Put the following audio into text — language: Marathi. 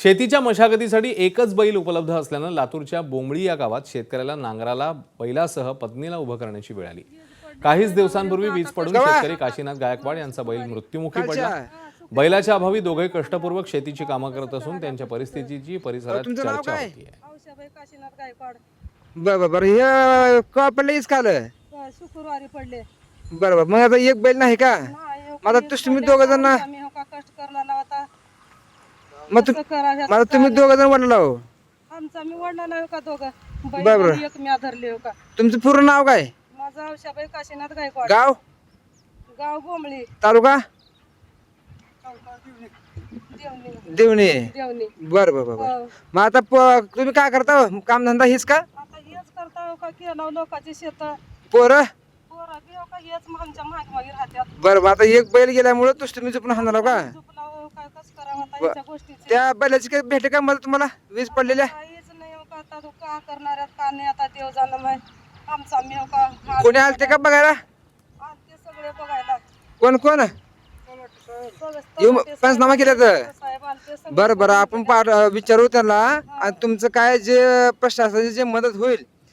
शेतीच्या मशागतीसाठी एकच बैल उपलब्ध असल्यानं लातूरच्या बोंबळी या गावात शेतकऱ्याला नांगराला बैलासह पत्नीला उभं करण्याची वेळ आली। काहीच दिवसांपूर्वी वीज पडून शेतकरी काशीनाथ गायकवाड यांचा बैल मृत्युमुखी पडला। बैलाच्या अभावी दोघे कष्टपूर्वक शेतीची कामं करत असून त्यांच्या परिस्थितीची परिसरात चर्चा होती आहे। काशीनाथ गायकवाड बरोबर हे का पडले काल शुक्रवारी पडले। बरोबर मग आता एक बैल नाही का मग आता तुम्ही दोघ जण आम्ही हो का कष्ट करला होता मग मला तुम्ही दोघ जण वडला हो आमचा मी वडला हो का दोघं बरोबर. बैल एक मी धरले हो का। तुमचं पूर्ण नाव काय माझं औषाबाई काशीनाथ गायकवाड गाव गाव बोंबळी तालुका देवणी देवणी देवणी बरं बरं बरं हो. मग आता तुम्ही काय करता काम धंदा हेच का आता हेच करता हो का केलं लोकांची शेत पोरं पोरं बी हो का हेच आमच्या मागे मागे राहत्यात। बरं मग आता एक बैल गेल्यामुळे तुम्ही झोपून हाणला का झोपला हो काय कसं करावं आता याच्या गोष्टीचे त्या बैलाची काही भेटे का मला तुम्हाला वीज पडलेल्या काहीच नाही हो का आता तो का करणाऱ्यात का नाही आता देव जाणं माय आमचा मी हो का कोणी आलते का बघायला ते सगळे बघायला कोण कोण येऊन पंचनामा केला तर साहेब आलते सगळे बरं बरं आपण विचारू त्यांना आणि तुमचं काय जे प्रशासनाची जे मदत होईल